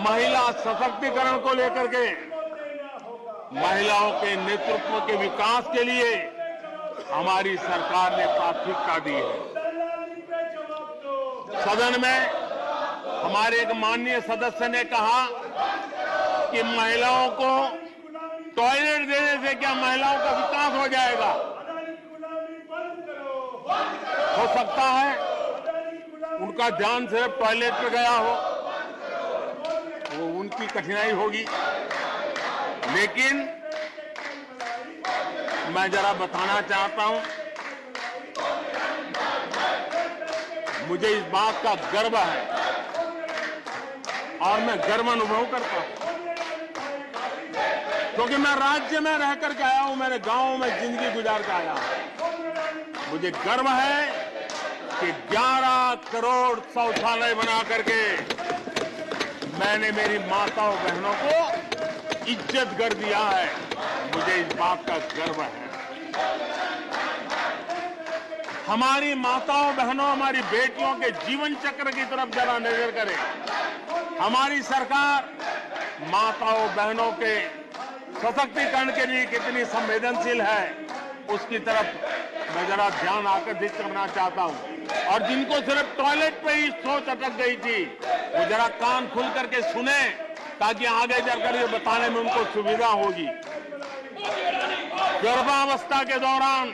महिला सशक्तिकरण को लेकर के, महिलाओं के नेतृत्व के विकास के लिए हमारी सरकार ने प्राथमिकता दी है। सदन में हमारे एक माननीय सदस्य ने कहा कि महिलाओं को टॉयलेट देने से क्या महिलाओं का विकास हो जाएगा? हो सकता है उनका ध्यान सिर्फ टॉयलेट पे गया हो, वो उनकी कठिनाई होगी, लेकिन मैं जरा बताना चाहता हूं, मुझे इस बात का गर्व है और मैं गर्व अनुभव करता हूं क्योंकि मैं राज्य में रह करके आया हूं, मैंने गांव में जिंदगी गुजार के आया हूं। मुझे गर्व है कि 11 करोड़ शौचालय बना करके मैंने मेरी माताओं बहनों को इज्जत कर दिया है। मुझे इस बात का गर्व है। हमारी माताओं बहनों, हमारी बेटियों के जीवन चक्र की तरफ जरा नजर करें। हमारी सरकार माताओं बहनों के सशक्तिकरण के लिए कितनी संवेदनशील है, उसकी तरफ मैं जरा ध्यान आकर्षित करना चाहता हूं। और जिनको सिर्फ टॉयलेट पे ही सोच अटक गई थी, वो जरा कान खुल करके सुने, ताकि आगे जाकर ये बताने में उनको सुविधा होगी। गर्भावस्था के दौरान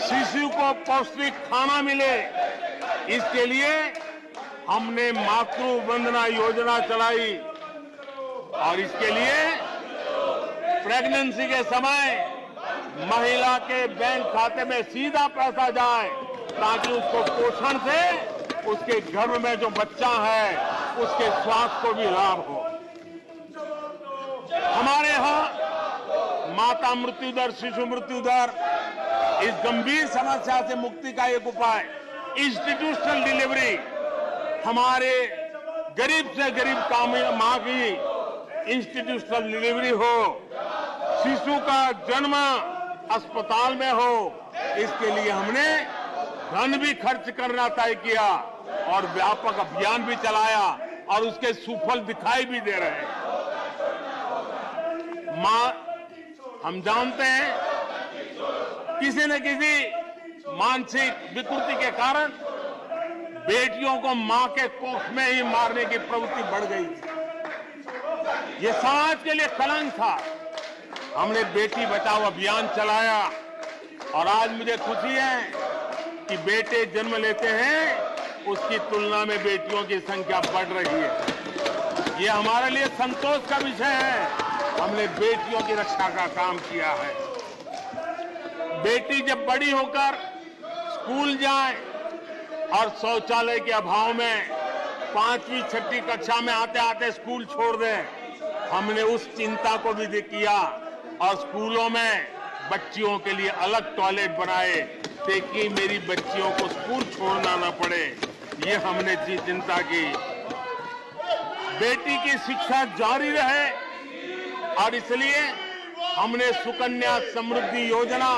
शिशु को पौष्टिक खाना मिले, इसके लिए हमने मातृ वंदना योजना चलाई और इसके लिए प्रेगनेंसी के समय महिला के बैंक खाते में सीधा पैसा जाए, ताकि उसको पोषण से उसके गर्भ में जो बच्चा है उसके स्वास्थ्य को भी लाभ हो। हमारे यहाँ माता मृत्यु दर, शिशु मृत्यु दर, इस गंभीर समस्या से मुक्ति का एक उपाय इंस्टीट्यूशनल डिलीवरी, हमारे गरीब से गरीब मां की इंस्टीट्यूशनल डिलीवरी हो, शिशु का जन्म अस्पताल में हो, इसके लिए हमने धन भी खर्च करना तय किया और व्यापक अभियान भी चलाया और उसके सुफल दिखाई भी दे रहे हैं। हम जानते हैं किसी न किसी मानसिक विकृति के कारण बेटियों को मां के कोख में ही मारने की प्रवृत्ति बढ़ गई थी। ये समाज के लिए कलंक था। हमने बेटी बचाओ अभियान चलाया और आज मुझे खुशी है कि बेटे जन्म लेते हैं उसकी तुलना में बेटियों की संख्या बढ़ रही है। ये हमारे लिए संतोष का विषय है। हमने बेटियों की रक्षा का काम किया है। बेटी जब बड़ी होकर स्कूल जाए और शौचालय के अभाव में 5वीं 6वीं कक्षा में आते आते स्कूल छोड़ दे, हमने उस चिंता को भी किया और स्कूलों में बच्चियों के लिए अलग टॉयलेट बनाए ताकि मेरी बच्चियों को स्कूल छोड़ना न पड़े। ये हमने चिंता की। बेटी की शिक्षा जारी रहे और इसलिए हमने सुकन्या समृद्धि योजना,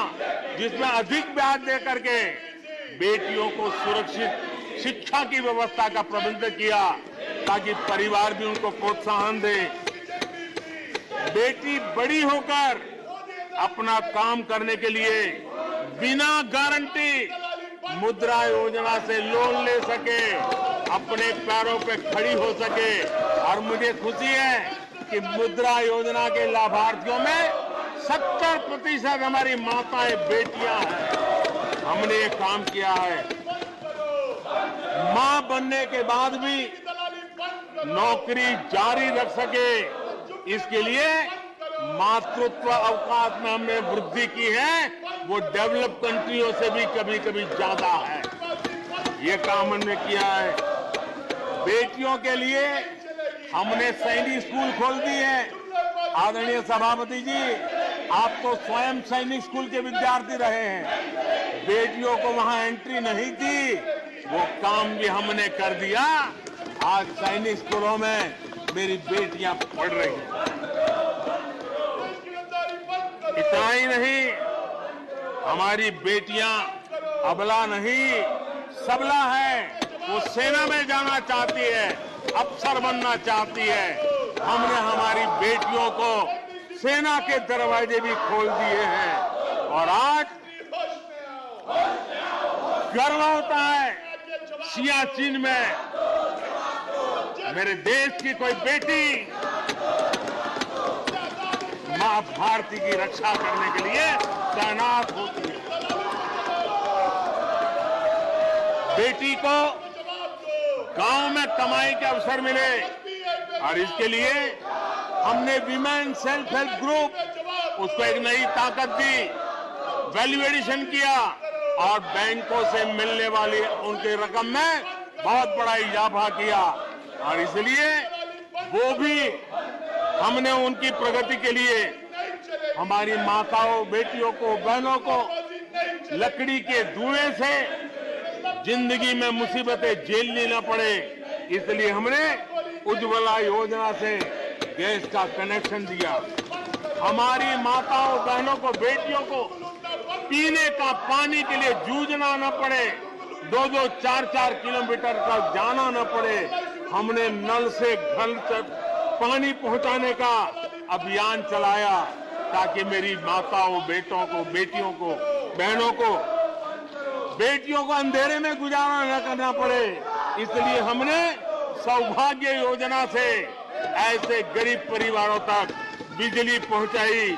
जिसमें अधिक ब्याज दे करके बेटियों को सुरक्षित शिक्षा की व्यवस्था का प्रबंध किया ताकि परिवार भी उनको प्रोत्साहन दे। बेटी बड़ी होकर अपना काम करने के लिए बिना गारंटी मुद्रा योजना से लोन ले सके, अपने पैरों पे खड़ी हो सके। और मुझे खुशी है कि मुद्रा योजना के लाभार्थियों में 70% हमारी माताएं बेटियां हैं। हमने ये काम किया है। मां बनने के बाद भी नौकरी जारी रख सके, इसके लिए मातृत्व अवकाश में हमने वृद्धि की है, वो डेवलप कंट्रियों से भी कभी कभी ज्यादा है। ये काम हमने किया है। बेटियों के लिए हमने सैनिक स्कूल खोल दी है। आदरणीय सभापति जी, आप तो स्वयं सैनिक स्कूल के विद्यार्थी रहे हैं। बेटियों को वहां एंट्री नहीं थी, वो काम भी हमने कर दिया। आज सैनिक स्कूलों में मेरी बेटियां पढ़ रही हैं। इतना ही नहीं, हमारी बेटियां अबला नहीं सबला है। वो सेना में जाना चाहती है, अफसर बनना चाहती है। हमने हमारी बेटियों को सेना के दरवाजे भी खोल दिए हैं और आज गर्व होता है सियाचिन में मेरे देश की कोई बेटी मां भारती की रक्षा करने के लिए तैनात होती है। बेटी को गांव में कमाई के अवसर मिले और इसके लिए हमने विमेन सेल्फ हेल्प ग्रुप उसको एक नई ताकत दी, वैल्यू एडिशन किया और बैंकों से मिलने वाली उनकी रकम में बहुत बड़ा इजाफा किया और इसलिए वो भी हमने उनकी प्रगति के लिए हमारी माताओं, बेटियों को, बहनों को लकड़ी के धुएं से जिंदगी में मुसीबतें झेलनी न पड़े, इसलिए हमने उज्ज्वला योजना से गैस का कनेक्शन दिया। हमारी माताओं, बहनों को, बेटियों को पीने का पानी के लिए जूझना न पड़े, 2-2, 4-4 किलोमीटर तक जाना न पड़े। हमने नल से घर तक पानी पहुंचाने का अभियान चलाया ताकि मेरी माताओं, बेटों को, बेटियों को, बहनों को, बेटियों को अंधेरे में गुजारा न करना पड़े। इसलिए हमने सौभाग्य योजना से ऐसे गरीब परिवारों तक बिजली पहुंचाई।